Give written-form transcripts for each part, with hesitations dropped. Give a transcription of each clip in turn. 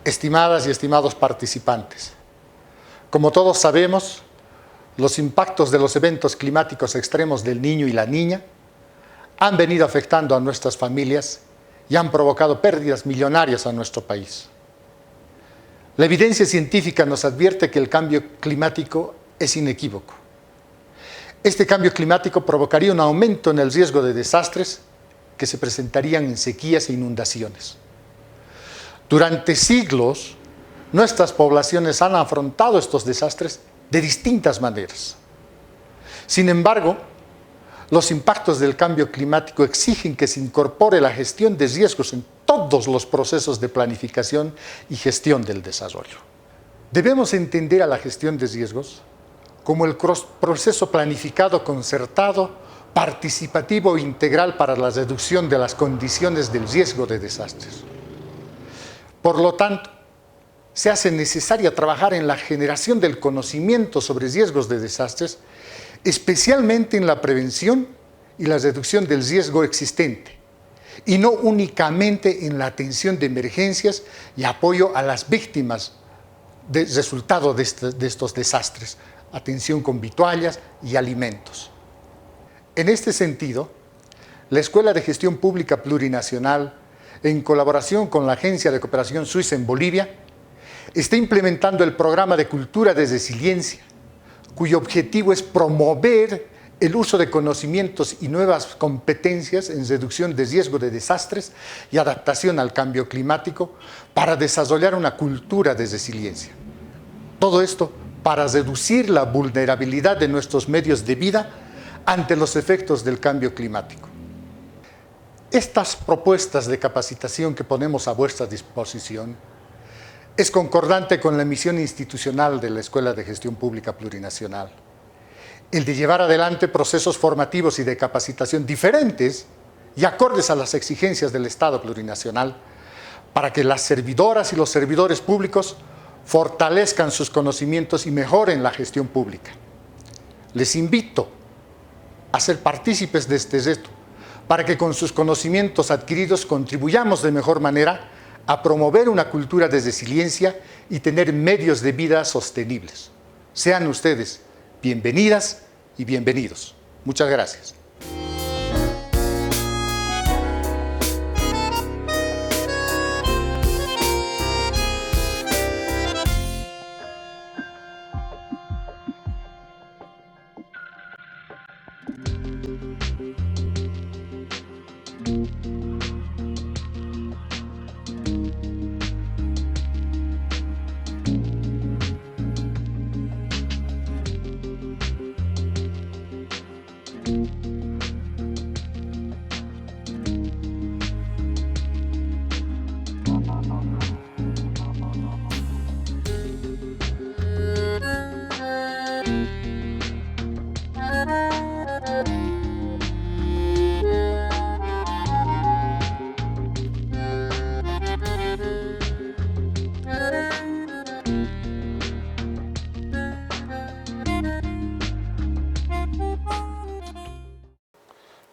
Estimadas y estimados participantes, como todos sabemos, los impactos de los eventos climáticos extremos del Niño y la Niña han venido afectando a nuestras familias y han provocado pérdidas millonarias a nuestro país. La evidencia científica nos advierte que el cambio climático es inequívoco. Este cambio climático provocaría un aumento en el riesgo de desastres que se presentarían en sequías e inundaciones. Durante siglos, nuestras poblaciones han afrontado estos desastres de distintas maneras. Sin embargo, los impactos del cambio climático exigen que se incorpore la gestión de riesgos en todos los procesos de planificación y gestión del desarrollo. Debemos entender a la gestión de riesgos como el proceso planificado, concertado, participativo e integral para la reducción de las condiciones del riesgo de desastres. Por lo tanto, se hace necesaria trabajar en la generación del conocimiento sobre riesgos de desastres, especialmente en la prevención y la reducción del riesgo existente, y no únicamente en la atención de emergencias y apoyo a las víctimas del resultado de estos desastres, atención con vituallas y alimentos. En este sentido, la Escuela de Gestión Pública Plurinacional, en colaboración con la Agencia de Cooperación Suiza en Bolivia, está implementando el programa de Cultura de Resiliencia, cuyo objetivo es promover el uso de conocimientos y nuevas competencias en reducción de riesgo de desastres y adaptación al cambio climático para desarrollar una cultura de resiliencia. Todo esto para reducir la vulnerabilidad de nuestros medios de vida ante los efectos del cambio climático. Estas propuestas de capacitación que ponemos a vuestra disposición es concordante con la misión institucional de la Escuela de Gestión Pública Plurinacional, el de llevar adelante procesos formativos y de capacitación diferentes y acordes a las exigencias del Estado plurinacional para que las servidoras y los servidores públicos fortalezcan sus conocimientos y mejoren la gestión pública. Les invito a ser partícipes de este reto, para que con sus conocimientos adquiridos contribuyamos de mejor manera a promover una cultura de resiliencia y tener medios de vida sostenibles. Sean ustedes bienvenidas y bienvenidos. Muchas gracias.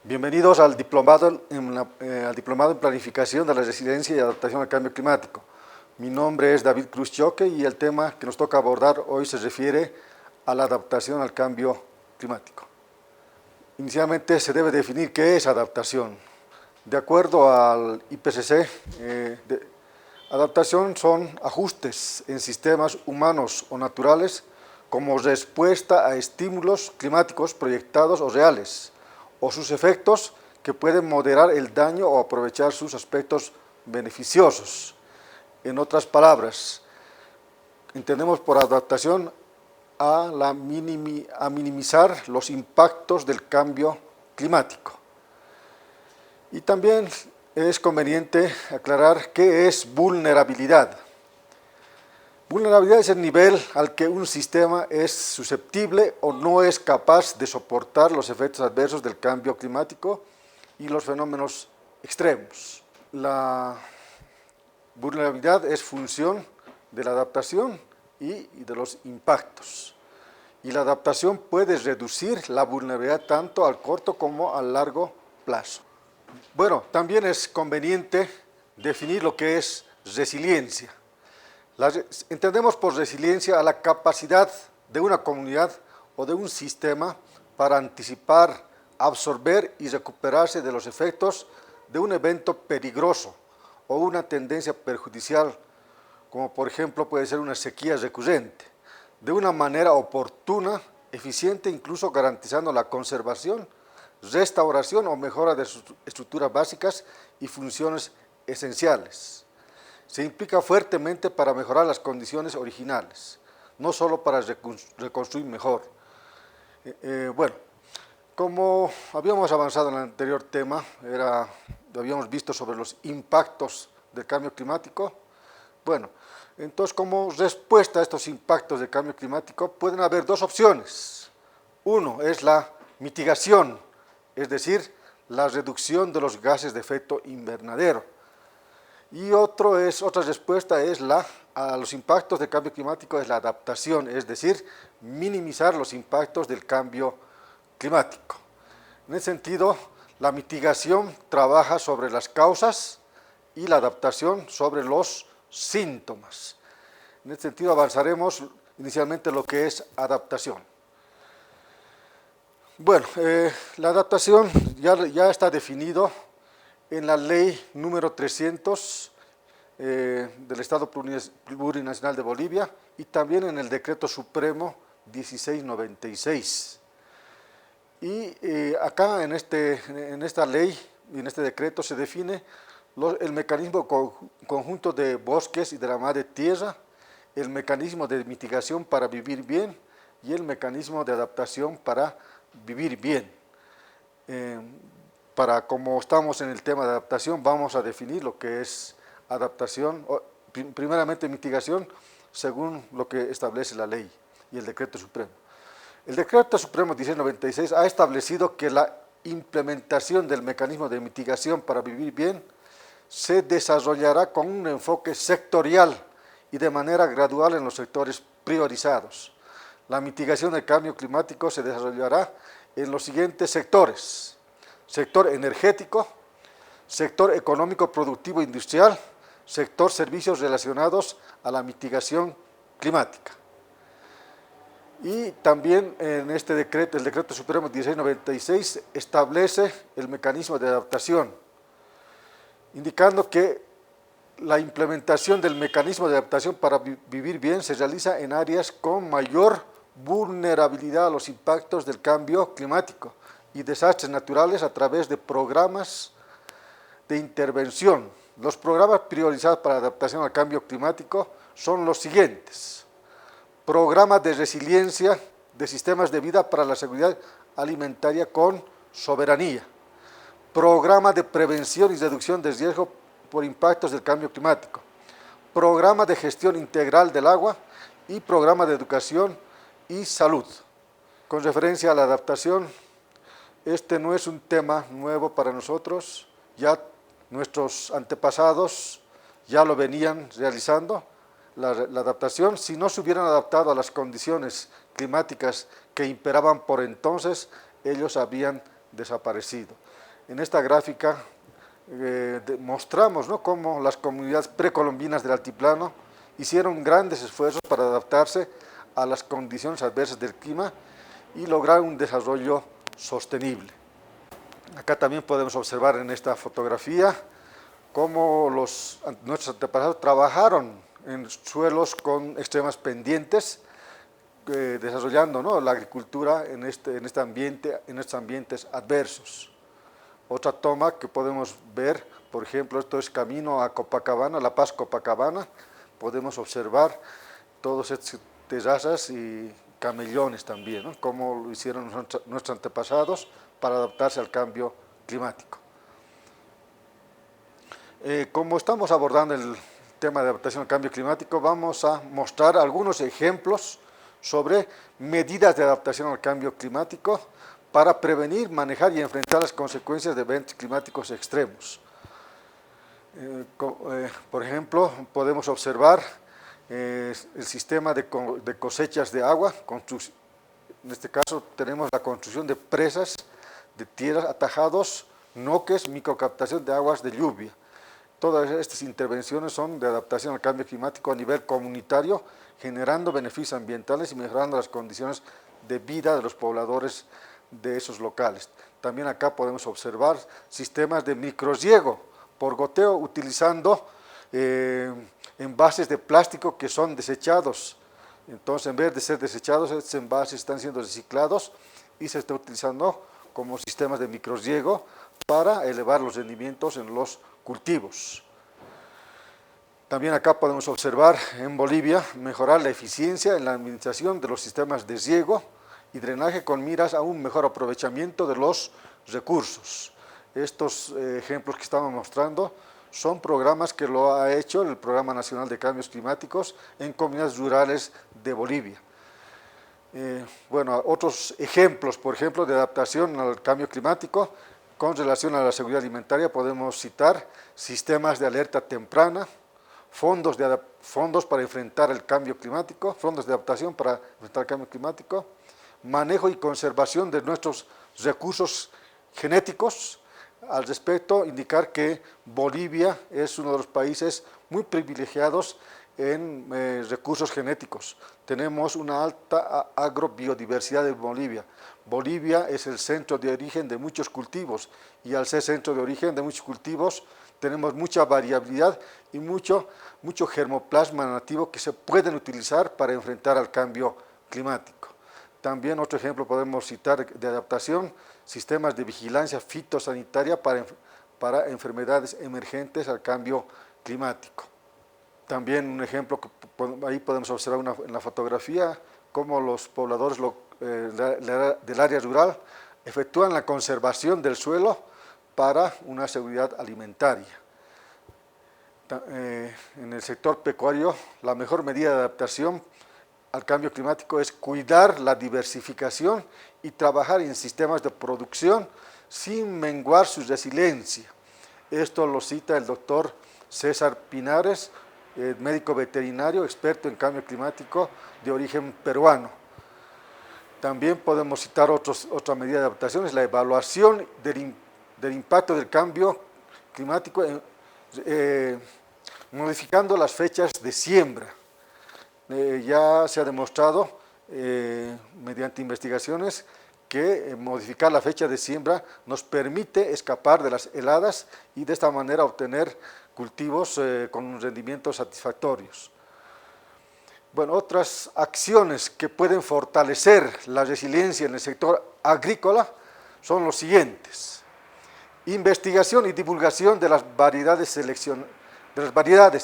Bienvenidos al diplomado en Planificación de la Resiliencia y Adaptación al Cambio Climático. Mi nombre es David Cruz Choque y el tema que nos toca abordar hoy se refiere a la adaptación al cambio climático. Inicialmente se debe definir qué es adaptación. De acuerdo al IPCC, adaptación son ajustes en sistemas humanos o naturales como respuesta a estímulos climáticos proyectados o reales, o sus efectos que pueden moderar el daño o aprovechar sus aspectos beneficiosos. En otras palabras, entendemos por adaptación a minimizar los impactos del cambio climático. Y también es conveniente aclarar qué es vulnerabilidad. Vulnerabilidad es el nivel al que un sistema es susceptible o no es capaz de soportar los efectos adversos del cambio climático y los fenómenos extremos. La vulnerabilidad es función de la adaptación y de los impactos. Y la adaptación puede reducir la vulnerabilidad tanto al corto como al largo plazo. Bueno, también es conveniente definir lo que es resiliencia. Entendemos por resiliencia a la capacidad de una comunidad o de un sistema para anticipar, absorber y recuperarse de los efectos de un evento peligroso o una tendencia perjudicial, como por ejemplo puede ser una sequía recurrente, de una manera oportuna, eficiente, incluso garantizando la conservación, restauración o mejora de sus estructuras básicas y funciones esenciales. Se implica fuertemente para mejorar las condiciones originales, no solo para reconstruir mejor. Bueno, como habíamos avanzado en el anterior tema, habíamos visto sobre los impactos del cambio climático. Bueno, entonces como respuesta a estos impactos del cambio climático pueden haber dos opciones. Uno es la mitigación, es decir, la reducción de los gases de efecto invernadero. Y otra respuesta a los impactos del cambio climático es la adaptación, es decir, minimizar los impactos del cambio climático. En ese sentido, la mitigación trabaja sobre las causas y la adaptación sobre los síntomas. En este sentido avanzaremos inicialmente lo que es adaptación. Bueno, la adaptación ya está definido en la ley número 300 del Estado Plurinacional de Bolivia y también en el decreto supremo 1696. Y acá en esta ley y en este decreto se define el mecanismo conjunto de bosques y de la madre tierra, el mecanismo de mitigación para vivir bien y el mecanismo de adaptación para vivir bien. Como estamos en el tema de adaptación, vamos a definir lo que es adaptación, primeramente mitigación, según lo que establece la ley y el decreto supremo. El decreto supremo 1696 ha establecido que la implementación del mecanismo de mitigación para vivir bien se desarrollará con un enfoque sectorial y de manera gradual en los sectores priorizados. La mitigación del cambio climático se desarrollará en los siguientes sectores: sector energético, sector económico productivo industrial, sector servicios relacionados a la mitigación climática. Y también en este decreto, el decreto supremo 1696, establece el mecanismo de adaptación, indicando que la implementación del mecanismo de adaptación para vivir bien se realiza en áreas con mayor vulnerabilidad a los impactos del cambio climático y desastres naturales a través de programas de intervención. Los programas priorizados para adaptación al cambio climático son los siguientes: programa de resiliencia de sistemas de vida para la seguridad alimentaria con soberanía, programa de prevención y reducción de riesgo por impactos del cambio climático, programa de gestión integral del agua y programa de educación y salud. Con referencia a la adaptación, este no es un tema nuevo para nosotros, ya nuestros antepasados ya lo venían realizando. La adaptación, si no se hubieran adaptado a las condiciones climáticas que imperaban por entonces, ellos habían desaparecido. En esta gráfica mostramos, ¿no?, cómo las comunidades precolombinas del altiplano hicieron grandes esfuerzos para adaptarse a las condiciones adversas del clima y lograr un desarrollo sostenible. Acá también podemos observar en esta fotografía cómo nuestros antepasados trabajaron en suelos con extremas pendientes, desarrollando, ¿no?, la agricultura en estos ambientes adversos. Otra toma que podemos ver, por ejemplo, esto es camino a Copacabana, La Paz Copacabana, podemos observar todos estos terrazas y camellones también, ¿no? Cómo lo hicieron nuestros antepasados para adaptarse al cambio climático. Como estamos abordando el tema de adaptación al cambio climático, vamos a mostrar algunos ejemplos sobre medidas de adaptación al cambio climático para prevenir, manejar y enfrentar las consecuencias de eventos climáticos extremos. Por ejemplo, podemos observar el sistema de cosechas de agua. En este caso tenemos la construcción de presas de tierras, atajados, noques, microcaptación de aguas de lluvia. Todas estas intervenciones son de adaptación al cambio climático a nivel comunitario, generando beneficios ambientales y mejorando las condiciones de vida de los pobladores de esos locales. También acá podemos observar sistemas de microriego por goteo utilizando envases de plástico que son desechados. Entonces, en vez de ser desechados, estos envases están siendo reciclados y se está utilizando como sistemas de microriego para elevar los rendimientos en los cultivos. También acá podemos observar en Bolivia mejorar la eficiencia en la administración de los sistemas de riego y drenaje con miras a un mejor aprovechamiento de los recursos. Estos ejemplos que estamos mostrando son programas que lo ha hecho el Programa Nacional de Cambios Climáticos en comunidades rurales de Bolivia. Bueno, otros ejemplos, por ejemplo, de adaptación al cambio climático con relación a la seguridad alimentaria podemos citar sistemas de alerta temprana, fondos para enfrentar el cambio climático, fondos de adaptación para enfrentar el cambio climático, manejo y conservación de nuestros recursos genéticos. Al respecto, indicar que Bolivia es uno de los países muy privilegiados en recursos genéticos. Tenemos una alta agrobiodiversidad en Bolivia. Bolivia es el centro de origen de muchos cultivos y al ser centro de origen de muchos cultivos tenemos mucha variabilidad y mucho germoplasma nativo que se pueden utilizar para enfrentar al cambio climático. También otro ejemplo podemos citar de adaptación, sistemas de vigilancia fitosanitaria para enfermedades emergentes al cambio climático. También un ejemplo que ahí podemos observar en la fotografía, cómo los pobladores del área rural efectúan la conservación del suelo para una seguridad alimentaria. En el sector pecuario, la mejor medida de adaptación al cambio climático es cuidar la diversificación y trabajar en sistemas de producción sin menguar su resiliencia. Esto lo cita el doctor César Pinares, médico veterinario, experto en cambio climático de origen peruano. También podemos citar otra medida de adaptación, es la evaluación del impacto del cambio climático modificando las fechas de siembra. Ya se ha demostrado mediante investigaciones que modificar la fecha de siembra nos permite escapar de las heladas y de esta manera obtener cultivos con rendimientos satisfactorios. Bueno, otras acciones que pueden fortalecer la resiliencia en el sector agrícola son los siguientes. Investigación y divulgación de las variedades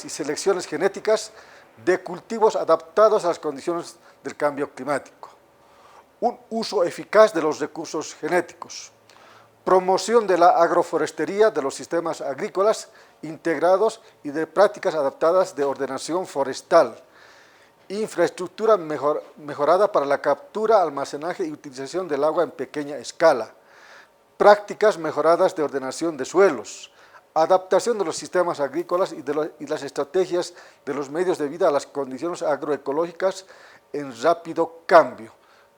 y selecciones genéticas de cultivos adaptados a las condiciones del cambio climático. Un uso eficaz de los recursos genéticos. Promoción de la agroforestería, de los sistemas agrícolas integrados y de prácticas adaptadas de ordenación forestal. Infraestructura mejorada para la captura, almacenaje y utilización del agua en pequeña escala. Prácticas mejoradas de ordenación de suelos. Adaptación de los sistemas agrícolas y las estrategias de los medios de vida a las condiciones agroecológicas en rápido cambio.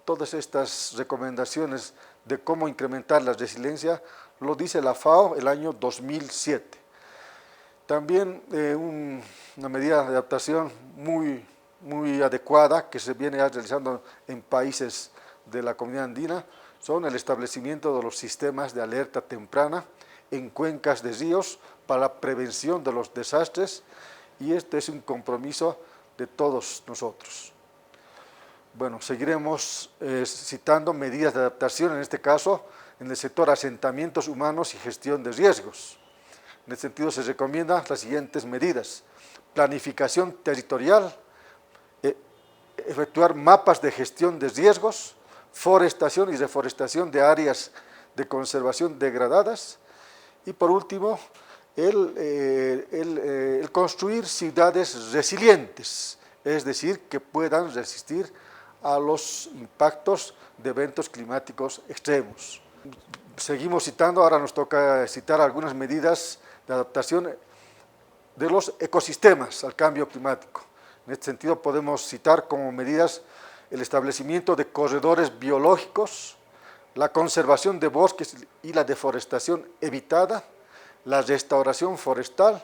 Todas estas recomendaciones de cómo incrementar la resiliencia lo dice la FAO el año 2007. También una medida de adaptación muy adecuada que se viene realizando en países de la comunidad andina son el establecimiento de los sistemas de alerta temprana en cuencas de ríos para la prevención de los desastres, y este es un compromiso de todos nosotros. Bueno, seguiremos citando medidas de adaptación, en este caso en el sector asentamientos humanos y gestión de riesgos. En este sentido se recomiendan las siguientes medidas: planificación territorial, efectuar mapas de gestión de riesgos, forestación y reforestación de áreas de conservación degradadas, y por último, el construir ciudades resilientes, es decir, que puedan resistir a los impactos de eventos climáticos extremos. Seguimos citando, ahora nos toca citar algunas medidas de adaptación de los ecosistemas al cambio climático. En este sentido podemos citar como medidas el establecimiento de corredores biológicos, la conservación de bosques y la deforestación evitada, la restauración forestal,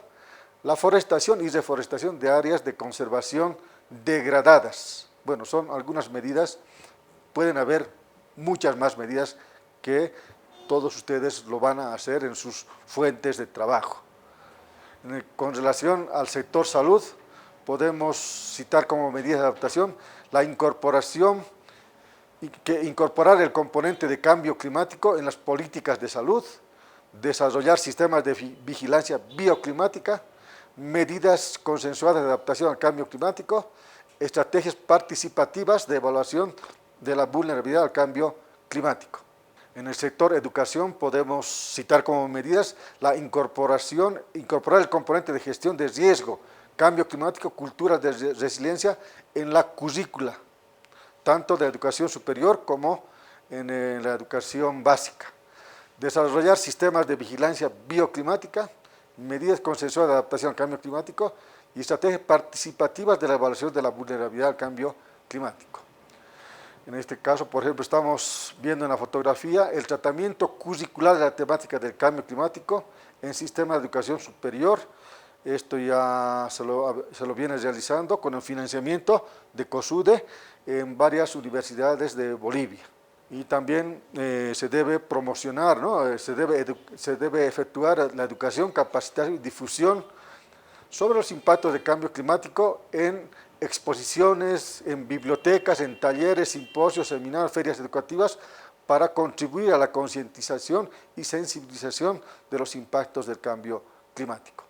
la forestación y reforestación de áreas de conservación degradadas. Bueno, son algunas medidas, pueden haber muchas más medidas que todos ustedes lo van a hacer en sus fuentes de trabajo. Con relación al sector salud, podemos citar como medidas de adaptación la incorporación, incorporar el componente de cambio climático en las políticas de salud, desarrollar sistemas de vigilancia bioclimática, medidas consensuadas de adaptación al cambio climático, estrategias participativas de evaluación de la vulnerabilidad al cambio climático. En el sector educación podemos citar como medidas la incorporar el componente de gestión de riesgo, cambio climático, cultura de resiliencia en la currícula, tanto de educación superior como en la educación básica. Desarrollar sistemas de vigilancia bioclimática, medidas consensuadas de adaptación al cambio climático y estrategias participativas de la evaluación de la vulnerabilidad al cambio climático. En este caso, por ejemplo, estamos viendo en la fotografía el tratamiento curricular de la temática del cambio climático en sistema de educación superior. Esto ya se lo viene realizando con el financiamiento de COSUDE en varias universidades de Bolivia. Y también se debe promocionar, ¿no? se debe efectuar la educación, capacitación y difusión sobre los impactos del cambio climático en exposiciones, en bibliotecas, en talleres, simposios, seminarios, ferias educativas, para contribuir a la concientización y sensibilización de los impactos del cambio climático.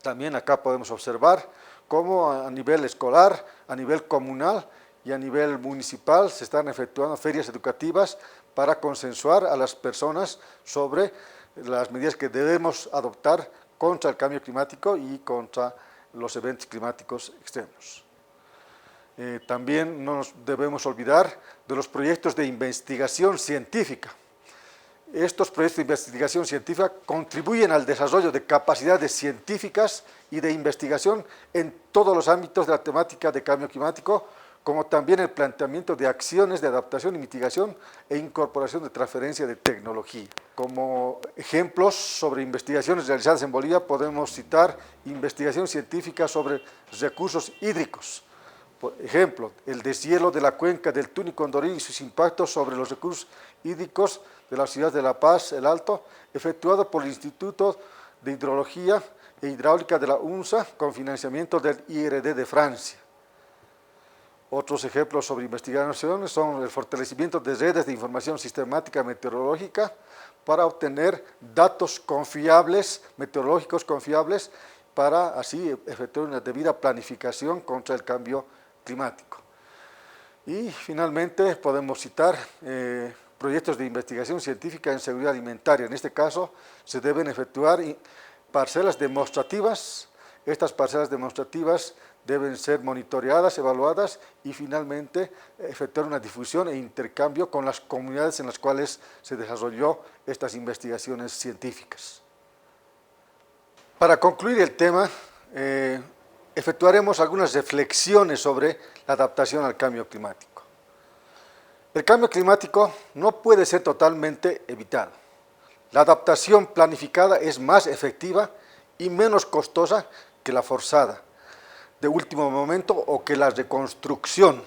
También acá podemos observar cómo a nivel escolar, a nivel comunal y a nivel municipal se están efectuando ferias educativas para consensuar a las personas sobre las medidas que debemos adoptar contra el cambio climático y contra los eventos climáticos extremos. También no nos debemos olvidar de los proyectos de investigación científica. Estos proyectos de investigación científica contribuyen al desarrollo de capacidades científicas y de investigación en todos los ámbitos de la temática de cambio climático, como también el planteamiento de acciones de adaptación y mitigación e incorporación de transferencia de tecnología. Como ejemplos sobre investigaciones realizadas en Bolivia podemos citar investigación científica sobre recursos hídricos. Por ejemplo, el deshielo de la cuenca del Tuni-Condorí y sus impactos sobre los recursos hídricos de la ciudad de La Paz, El Alto, efectuado por el Instituto de Hidrología e Hidráulica de la UNSA con financiamiento del IRD de Francia. Otros ejemplos sobre investigaciones son el fortalecimiento de redes de información sistemática meteorológica para obtener datos confiables, meteorológicos confiables, para así efectuar una debida planificación contra el cambio climático. Y finalmente podemos citar proyectos de investigación científica en seguridad alimentaria. En este caso se deben efectuar parcelas demostrativas. Estas parcelas demostrativas deben ser monitoreadas, evaluadas y finalmente efectuar una difusión e intercambio con las comunidades en las cuales se desarrolló estas investigaciones científicas. Para concluir el tema, efectuaremos algunas reflexiones sobre la adaptación al cambio climático. El cambio climático no puede ser totalmente evitado. La adaptación planificada es más efectiva y menos costosa que la forzada de último momento o que la reconstrucción.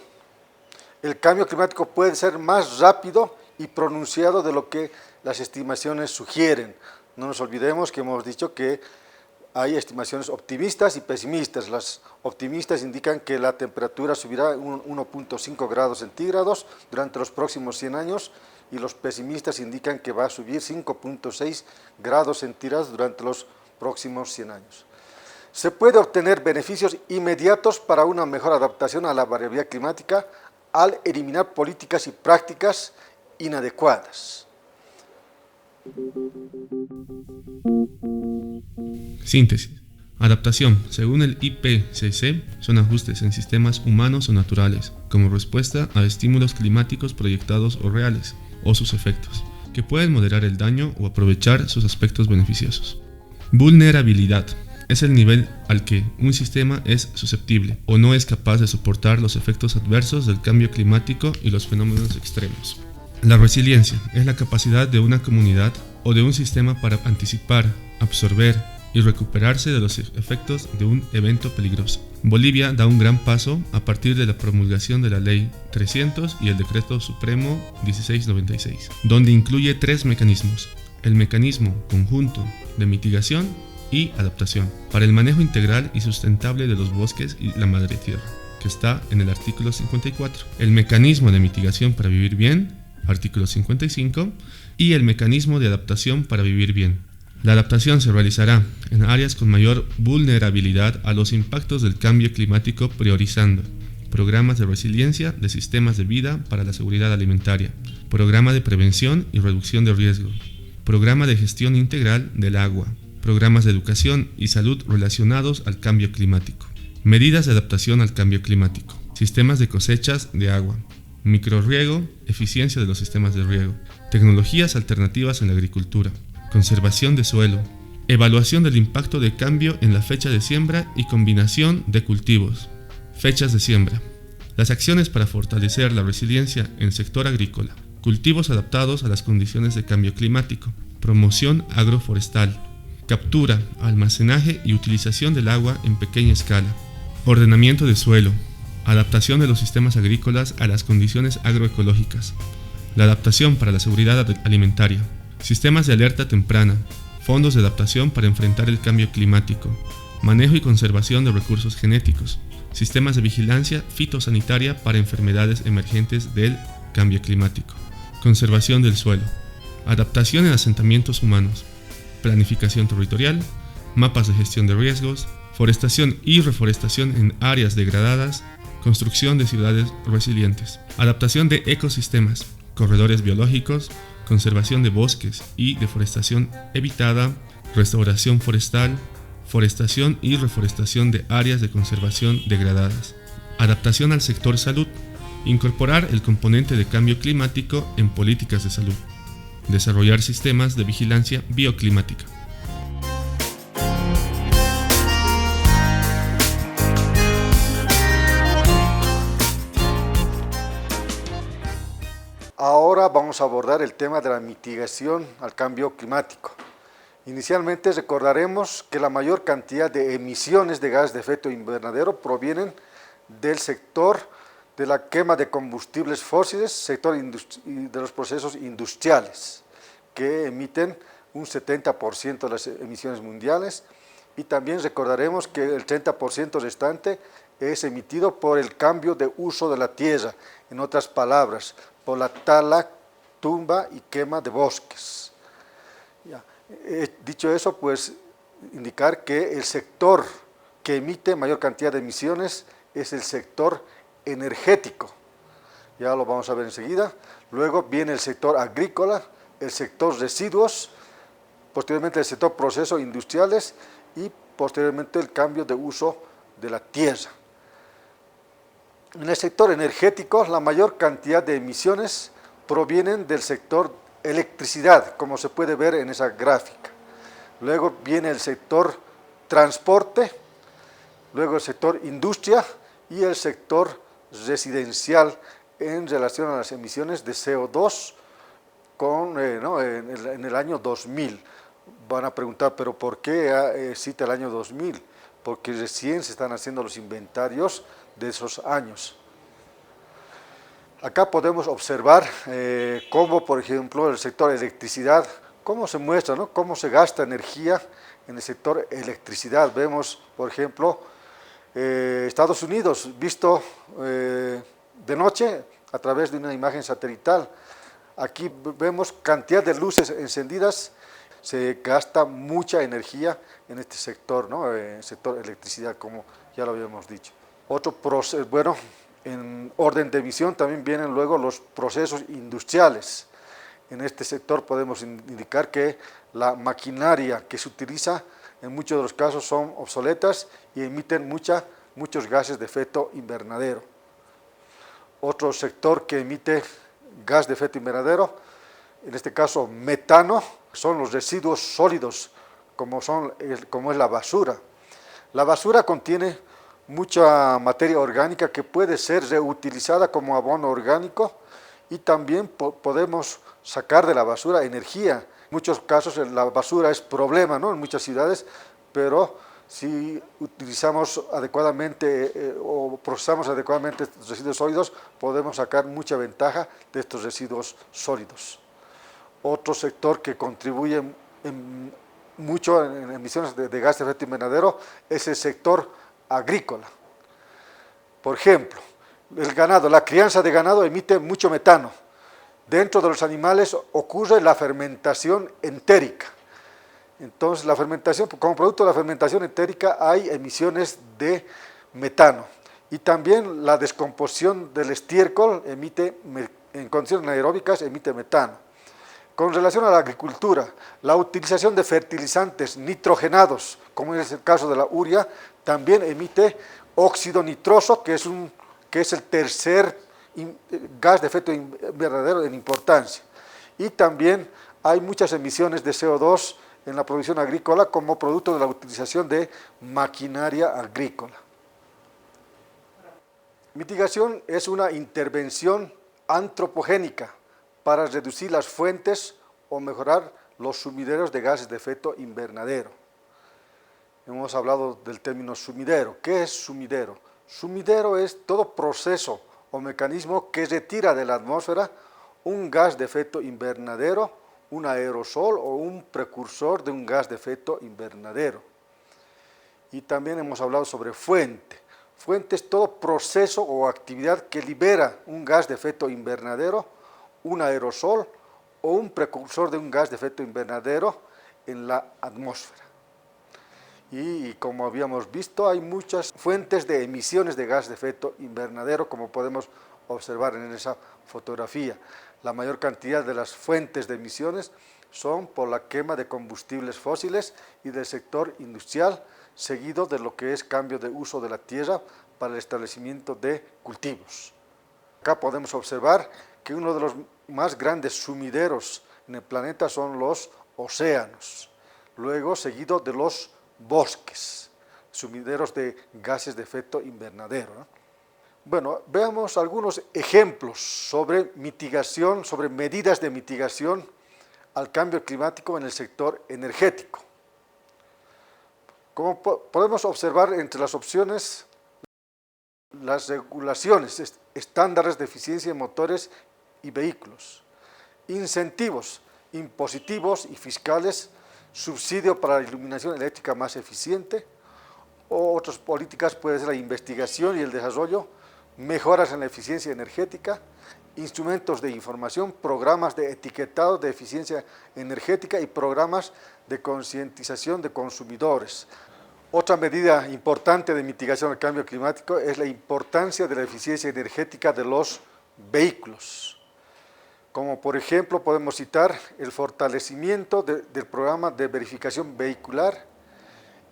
El cambio climático puede ser más rápido y pronunciado de lo que las estimaciones sugieren. No nos olvidemos que hemos dicho que hay estimaciones optimistas y pesimistas. Las optimistas indican que la temperatura subirá 1.5 grados centígrados durante los próximos 100 años, y los pesimistas indican que va a subir 5,6 grados centígrados durante los próximos 100 años. Se puede obtener beneficios inmediatos para una mejor adaptación a la variabilidad climática al eliminar políticas y prácticas inadecuadas. Síntesis. Adaptación, según el IPCC, son ajustes en sistemas humanos o naturales, como respuesta a estímulos climáticos proyectados o reales, o sus efectos, que pueden moderar el daño o aprovechar sus aspectos beneficiosos. Vulnerabilidad. Es el nivel al que un sistema es susceptible o no es capaz de soportar los efectos adversos del cambio climático y los fenómenos extremos. La resiliencia es la capacidad de una comunidad o de un sistema para anticipar, absorber y recuperarse de los efectos de un evento peligroso. Bolivia da un gran paso a partir de la promulgación de la Ley 300 y el Decreto Supremo 1696, donde incluye 3 mecanismos: el mecanismo conjunto de mitigación y adaptación para el manejo integral y sustentable de los bosques y la madre tierra, que está en el artículo 54, el mecanismo de mitigación para vivir bien, artículo 55, y el mecanismo de adaptación para vivir bien. La adaptación se realizará en áreas con mayor vulnerabilidad a los impactos del cambio climático, priorizando programas de resiliencia de sistemas de vida para la seguridad alimentaria, programa de prevención y reducción de riesgo, programa de gestión integral del agua, programas de educación y salud relacionados al cambio climático, medidas de adaptación al cambio climático, sistemas de cosechas de agua, microrriego, eficiencia de los sistemas de riego, tecnologías alternativas en la agricultura, conservación de suelo, evaluación del impacto de cambio en la fecha de siembra y combinación de cultivos. Fechas de siembra. Las acciones para fortalecer la resiliencia en el sector agrícola. Cultivos adaptados a las condiciones de cambio climático. Promoción agroforestal. Captura, almacenaje y utilización del agua en pequeña escala. Ordenamiento de suelo. Adaptación de los sistemas agrícolas a las condiciones agroecológicas. La adaptación para la seguridad alimentaria. Sistemas de alerta temprana, fondos de adaptación para enfrentar el cambio climático, manejo y conservación de recursos genéticos, sistemas de vigilancia fitosanitaria para enfermedades emergentes del cambio climático, conservación del suelo, adaptación en asentamientos humanos, planificación territorial, mapas de gestión de riesgos, forestación y reforestación en áreas degradadas, construcción de ciudades resilientes, adaptación de ecosistemas, corredores biológicos, conservación de bosques y deforestación evitada, restauración forestal, forestación y reforestación de áreas de conservación degradadas, adaptación al sector salud, incorporar el componente de cambio climático en políticas de salud, desarrollar sistemas de vigilancia bioclimática. Ahora vamos a abordar el tema de la mitigación al cambio climático. Inicialmente recordaremos que la mayor cantidad de emisiones de gases de efecto invernadero provienen del sector de la quema de combustibles fósiles, sector de los procesos industriales, que emiten un 70% de las emisiones mundiales, y también recordaremos que el 30% restante es emitido por el cambio de uso de la tierra, en otras palabras, por la tala, tumba y quema de bosques. Ya. Dicho eso, pues indicar que el sector que emite mayor cantidad de emisiones es el sector energético. Ya lo vamos a ver enseguida. Luego viene el sector agrícola, el sector residuos, posteriormente el sector procesos industriales y posteriormente el cambio de uso de la tierra. En el sector energético, la mayor cantidad de emisiones provienen del sector electricidad, como se puede ver en esa gráfica. Luego viene el sector transporte, luego el sector industria y el sector residencial en relación a las emisiones de CO2 en el año 2000. Van a preguntar, ¿pero por qué cita el año 2000? Porque recién se están haciendo los inventarios de esos años. Acá podemos observar cómo, por ejemplo, el sector electricidad, cómo se muestra, ¿no? Cómo se gasta energía en el sector electricidad. Vemos, por ejemplo, Estados Unidos visto de noche a través de una imagen satelital. Aquí vemos cantidad de luces encendidas, se gasta mucha energía en este sector, ¿no? El sector electricidad, como ya lo habíamos dicho. Otro proceso, bueno, en orden de emisión también vienen luego los procesos industriales. En este sector podemos indicar que la maquinaria que se utiliza en muchos de los casos son obsoletas y emiten muchos gases de efecto invernadero. Otro sector que emite gas de efecto invernadero, en este caso metano, son los residuos sólidos, como es la basura. La basura contiene mucha materia orgánica que puede ser reutilizada como abono orgánico y también podemos sacar de la basura energía. En muchos casos la basura es problema, ¿no? En muchas ciudades, pero si utilizamos adecuadamente o procesamos adecuadamente estos residuos sólidos, podemos sacar mucha ventaja de estos residuos sólidos. Otro sector que contribuye mucho en emisiones de gas de efecto invernadero es el sector agrícola. Por ejemplo, el ganado, la crianza de ganado emite mucho metano. Dentro de los animales ocurre la fermentación entérica. Entonces, como producto de la fermentación entérica hay emisiones de metano. Y también la descomposición del estiércol en condiciones anaeróbicas emite metano. Con relación a la agricultura, la utilización de fertilizantes nitrogenados, como es el caso de la urea, también emite óxido nitroso, que es el tercer gas de efecto invernadero en importancia. Y también hay muchas emisiones de CO2 en la producción agrícola como producto de la utilización de maquinaria agrícola. Mitigación es una intervención antropogénica para reducir las fuentes o mejorar los sumideros de gases de efecto invernadero. Hemos hablado del término sumidero. ¿Qué es sumidero? Sumidero es todo proceso o mecanismo que retira de la atmósfera un gas de efecto invernadero, un aerosol o un precursor de un gas de efecto invernadero. Y también hemos hablado sobre fuente. Fuente es todo proceso o actividad que libera un gas de efecto invernadero, un aerosol o un precursor de un gas de efecto invernadero en la atmósfera. Y como habíamos visto, hay muchas fuentes de emisiones de gas de efecto invernadero, como podemos observar en esa fotografía. La mayor cantidad de las fuentes de emisiones son por la quema de combustibles fósiles y del sector industrial, seguido de lo que es cambio de uso de la tierra para el establecimiento de cultivos. Acá podemos observar que uno de los más grandes sumideros en el planeta son los océanos, luego seguido de los bosques, sumideros de gases de efecto invernadero, ¿no? Bueno, veamos algunos ejemplos sobre mitigación, sobre medidas de mitigación al cambio climático en el sector energético. Como podemos observar entre las opciones, las regulaciones, estándares de eficiencia de motores y vehículos, incentivos impositivos y fiscales, subsidio para la iluminación eléctrica más eficiente, o otras políticas puede ser la investigación y el desarrollo, mejoras en la eficiencia energética, instrumentos de información, programas de etiquetado de eficiencia energética y programas de concientización de consumidores. Otra medida importante de mitigación del cambio climático es la importancia de la eficiencia energética de los vehículos. Como por ejemplo podemos citar el fortalecimiento del programa de verificación vehicular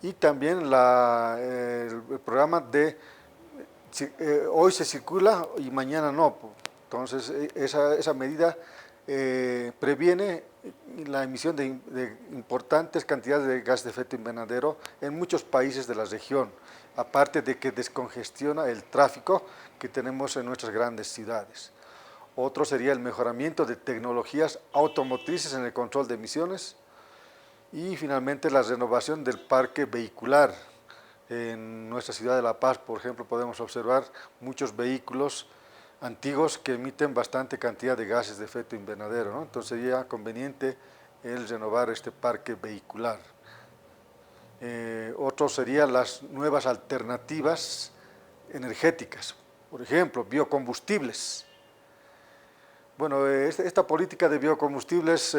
y también el programa de hoy se circula y mañana no. Entonces esa medida previene la emisión de importantes cantidades de gas de efecto invernadero en muchos países de la región, aparte de que descongestiona el tráfico que tenemos en nuestras grandes ciudades. Otro sería el mejoramiento de tecnologías automotrices en el control de emisiones y finalmente la renovación del parque vehicular. En nuestra ciudad de La Paz, por ejemplo, podemos observar muchos vehículos antiguos que emiten bastante cantidad de gases de efecto invernadero, ¿no? Entonces sería conveniente el renovar este parque vehicular. Otro serían las nuevas alternativas energéticas, por ejemplo, biocombustibles. Bueno, esta política de biocombustibles,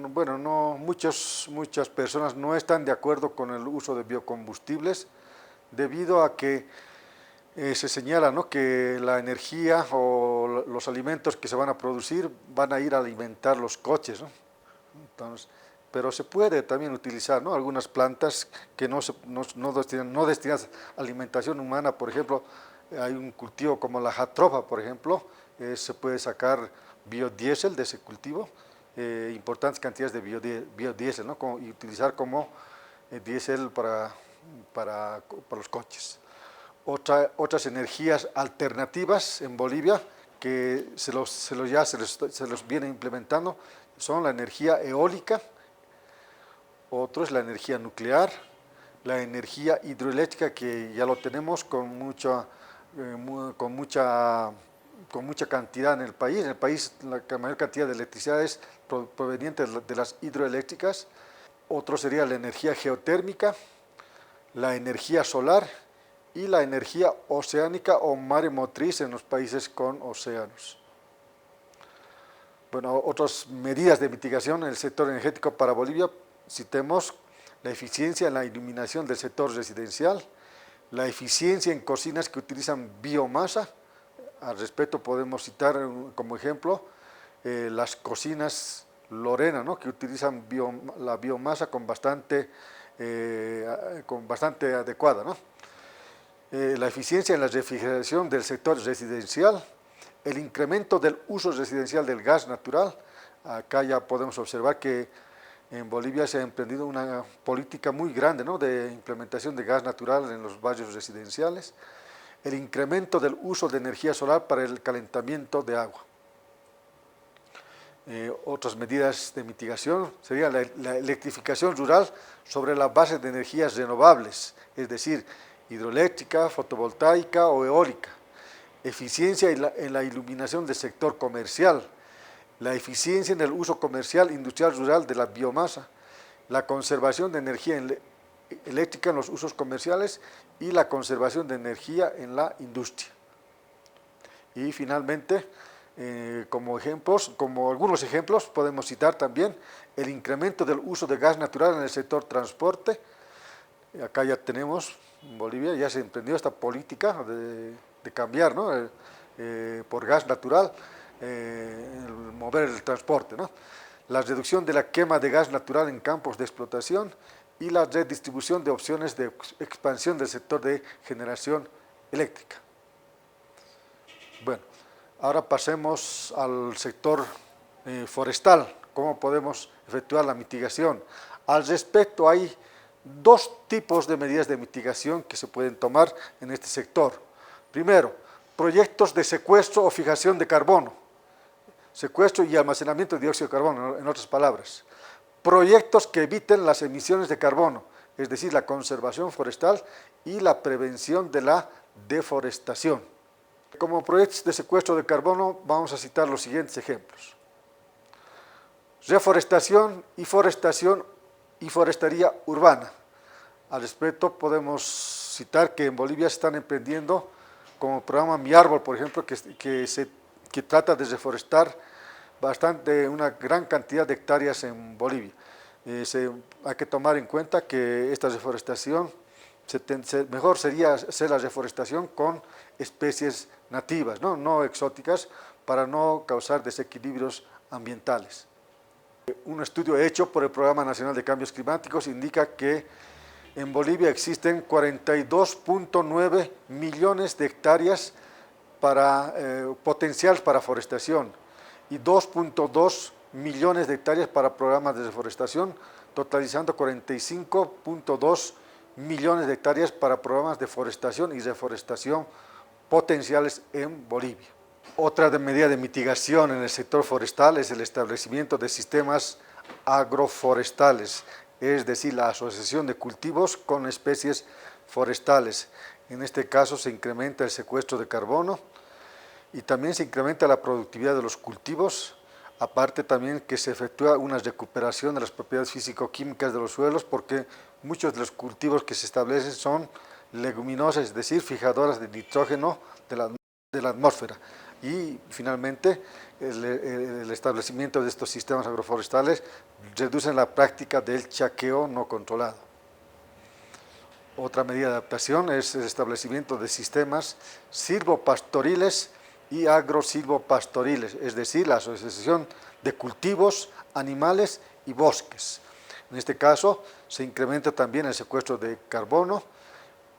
bueno, muchas personas no están de acuerdo con el uso de biocombustibles debido a que se señala, ¿no?, que la energía o los alimentos que se van a producir van a ir a alimentar los coches, ¿no? Entonces, pero se puede también utilizar, ¿no?, algunas plantas que no destinadas a alimentación humana. Por ejemplo, hay un cultivo como la jatropha, por ejemplo, se puede sacar biodiesel de ese cultivo, importantes cantidades de biodiesel, ¿no?, y utilizar como diésel para los coches. Otras energías alternativas en Bolivia que se los viene implementando son la energía eólica, otro es la energía nuclear, la energía hidroeléctrica, que ya lo tenemos con mucha cantidad en el país. En el país la mayor cantidad de electricidad es proveniente de las hidroeléctricas. Otro sería la energía geotérmica, la energía solar y la energía oceánica o maremotriz en los países con océanos. Bueno, otras medidas de mitigación en el sector energético para Bolivia, citemos la eficiencia en la iluminación del sector residencial, la eficiencia en cocinas que utilizan biomasa. Al respecto podemos citar como ejemplo las cocinas Lorena, ¿no?, que utilizan la biomasa con bastante adecuada, ¿no? La eficiencia en la refrigeración del sector residencial, el incremento del uso residencial del gas natural. Acá ya podemos observar que en Bolivia se ha emprendido una política muy grande, ¿no?, de implementación de gas natural en los barrios residenciales. El incremento del uso de energía solar para el calentamiento de agua. Otras medidas de mitigación sería la electrificación rural sobre la base de energías renovables, es decir, hidroeléctrica, fotovoltaica o eólica. Eficiencia en la iluminación del sector comercial, la eficiencia en el uso comercial industrial rural de la biomasa, la conservación de energía eléctrica en los usos comerciales y la conservación de energía en la industria. Y finalmente, como algunos ejemplos, podemos citar también el incremento del uso de gas natural en el sector transporte. Acá ya tenemos, en Bolivia ya se emprendió esta política de cambiar, ¿no?, por gas natural, mover el transporte, ¿no? La reducción de la quema de gas natural en campos de explotación y la redistribución de opciones de expansión del sector de generación eléctrica. Bueno, ahora pasemos al sector forestal. ¿Cómo podemos efectuar la mitigación? Al respecto, hay dos tipos de medidas de mitigación que se pueden tomar en este sector. Primero, proyectos de secuestro o fijación de carbono, secuestro y almacenamiento de dióxido de carbono, en otras palabras. Proyectos que eviten las emisiones de carbono, es decir, la conservación forestal y la prevención de la deforestación. Como proyectos de secuestro de carbono vamos a citar los siguientes ejemplos. Reforestación y forestería urbana. Al respecto podemos citar que en Bolivia se están emprendiendo como el programa Mi Árbol, por ejemplo, que trata de reforestar una gran cantidad de hectáreas en Bolivia. Hay que tomar en cuenta que esta reforestación, mejor sería hacer la reforestación con especies nativas, no exóticas, para no causar desequilibrios ambientales. Un estudio hecho por el Programa Nacional de Cambios Climáticos indica que en Bolivia existen 42.9 millones de hectáreas potenciales para forestación y 2.2 millones de hectáreas para programas de reforestación, totalizando 45.2 millones de hectáreas para programas de forestación y reforestación potenciales en Bolivia. Otra medida de mitigación en el sector forestal es el establecimiento de sistemas agroforestales, es decir, la asociación de cultivos con especies forestales. En este caso se incrementa el secuestro de carbono y también se incrementa la productividad de los cultivos, aparte también que se efectúa una recuperación de las propiedades físico-químicas de los suelos, porque muchos de los cultivos que se establecen son leguminosas, es decir, fijadoras de nitrógeno de la atmósfera. Y finalmente el establecimiento de estos sistemas agroforestales reducen la práctica del chaqueo no controlado. Otra medida de adaptación es el establecimiento de sistemas silvopastoriles y agrosilvopastoriles, es decir, la asociación de cultivos, animales y bosques. En este caso se incrementa también el secuestro de carbono,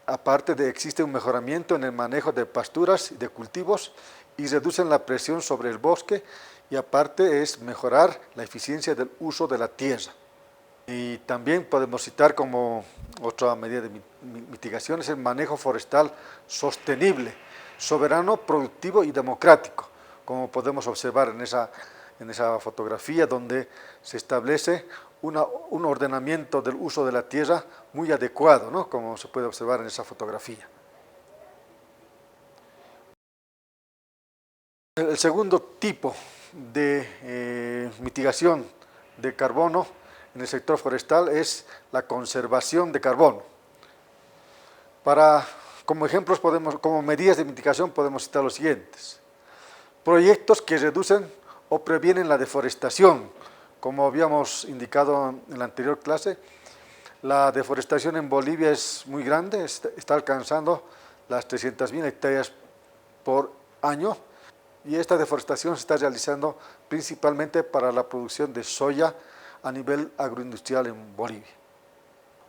aparte de existe un mejoramiento en el manejo de pasturas y de cultivos y reducen la presión sobre el bosque, y aparte es mejorar la eficiencia del uso de la tierra. Y también podemos citar como otra medida de mitigación es el manejo forestal sostenible, soberano, productivo y democrático, como podemos observar en esa fotografía donde se establece un ordenamiento del uso de la tierra muy adecuado, ¿no? Como se puede observar en esa fotografía. El segundo tipo de mitigación de carbono en el sector forestal es la conservación de carbono. Como ejemplos, como medidas de mitigación podemos citar los siguientes. Proyectos que reducen o previenen la deforestación. Como habíamos indicado en la anterior clase, la deforestación en Bolivia es muy grande, está alcanzando las 300.000 hectáreas por año, y esta deforestación se está realizando principalmente para la producción de soya a nivel agroindustrial en Bolivia.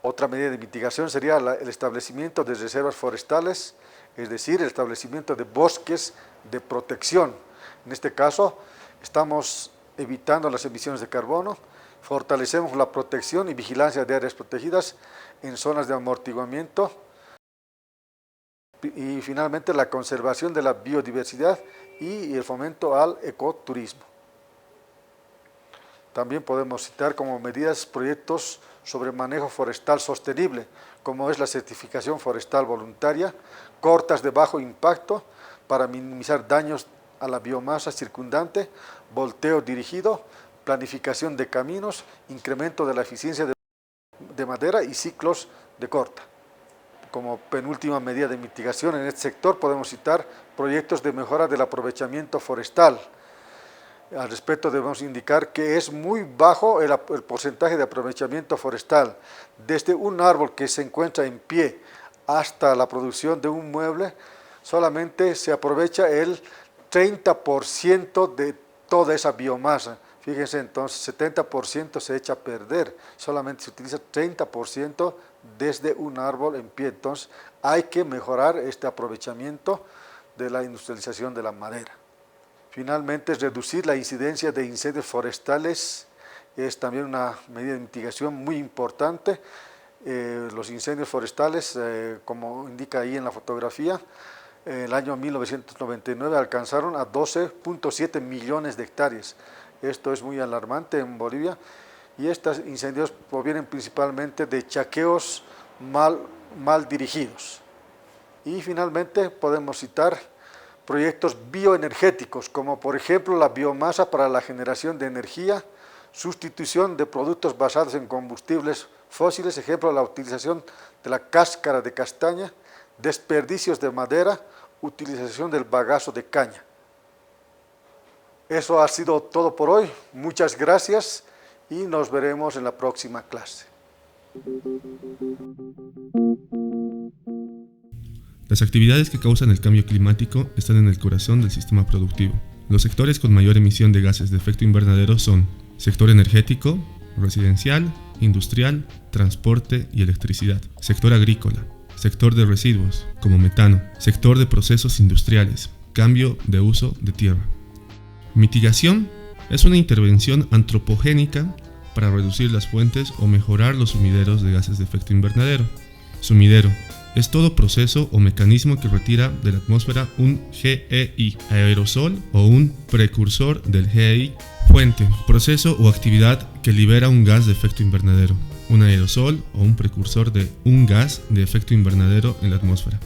Otra medida de mitigación sería el establecimiento de reservas forestales, es decir, el establecimiento de bosques de protección. En este caso, estamos evitando las emisiones de carbono, fortalecemos la protección y vigilancia de áreas protegidas en zonas de amortiguamiento y finalmente la conservación de la biodiversidad y el fomento al ecoturismo. También podemos citar como medidas proyectos sobre manejo forestal sostenible, como es la certificación forestal voluntaria, cortas de bajo impacto para minimizar daños a la biomasa circundante, volteo dirigido, planificación de caminos, incremento de la eficiencia de madera y ciclos de corta. Como penúltima medida de mitigación en este sector podemos citar proyectos de mejora del aprovechamiento forestal. Al respecto debemos indicar que es muy bajo el porcentaje de aprovechamiento forestal. Desde un árbol que se encuentra en pie hasta la producción de un mueble, solamente se aprovecha el 30% de toda esa biomasa. Fíjense, entonces 70% se echa a perder, solamente se utiliza 30% desde un árbol en pie. Entonces hay que mejorar este aprovechamiento de la industrialización de la madera. Finalmente, reducir la incidencia de incendios forestales es también una medida de mitigación muy importante. Los incendios forestales, como indica ahí en la fotografía, el año 1999 alcanzaron a 12.7 millones de hectáreas. Esto es muy alarmante en Bolivia, y estos incendios provienen principalmente de chaqueos mal dirigidos. Y finalmente podemos citar proyectos bioenergéticos, como por ejemplo la biomasa para la generación de energía, sustitución de productos basados en combustibles fósiles, ejemplo la utilización de la cáscara de castaña, desperdicios de madera, utilización del bagazo de caña. Eso ha sido todo por hoy. Muchas gracias y nos veremos en la próxima clase. Las actividades que causan el cambio climático están en el corazón del sistema productivo. Los sectores con mayor emisión de gases de efecto invernadero son sector energético, residencial, industrial, transporte y electricidad, sector agrícola, sector de residuos, como metano, sector de procesos industriales, cambio de uso de tierra. Mitigación es una intervención antropogénica para reducir las fuentes o mejorar los sumideros de gases de efecto invernadero. Sumidero es todo proceso o mecanismo que retira de la atmósfera un GEI, aerosol o un precursor del GEI. Fuente, proceso o actividad que libera un gas de efecto invernadero, un aerosol o un precursor de un gas de efecto invernadero en la atmósfera.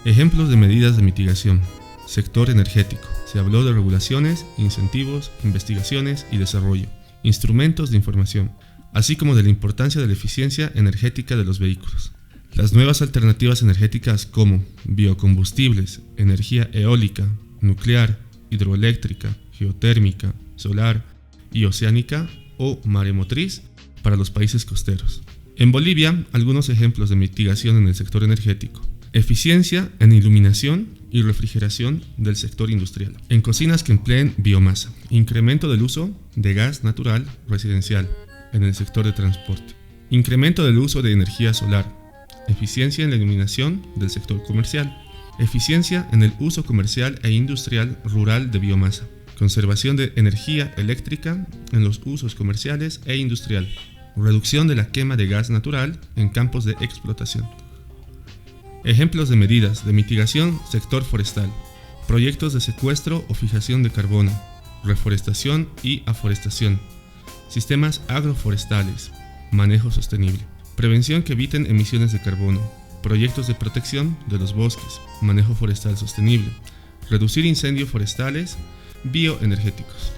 Ejemplos de medidas de mitigación. Sector energético. Se habló de regulaciones, incentivos, investigaciones y desarrollo, instrumentos de información, así como de la importancia de la eficiencia energética de los vehículos. Las nuevas alternativas energéticas como biocombustibles, energía eólica, nuclear, hidroeléctrica, geotérmica, solar y oceánica o maremotriz para los países costeros. En Bolivia, algunos ejemplos de mitigación en el sector energético. Eficiencia en iluminación y refrigeración del sector industrial. En cocinas que empleen biomasa. Incremento del uso de gas natural residencial en el sector de transporte. Incremento del uso de energía solar. Eficiencia en la iluminación del sector comercial. Eficiencia en el uso comercial e industrial rural de biomasa. Conservación de energía eléctrica en los usos comerciales e industrial. Reducción de la quema de gas natural en campos de explotación. Ejemplos de medidas de mitigación sector forestal. Proyectos de secuestro o fijación de carbono. Reforestación y aforestación. Sistemas agroforestales. Manejo sostenible. Prevención que eviten emisiones de carbono. Proyectos de protección de los bosques. Manejo forestal sostenible. Reducir incendios forestales. Bioenergéticos.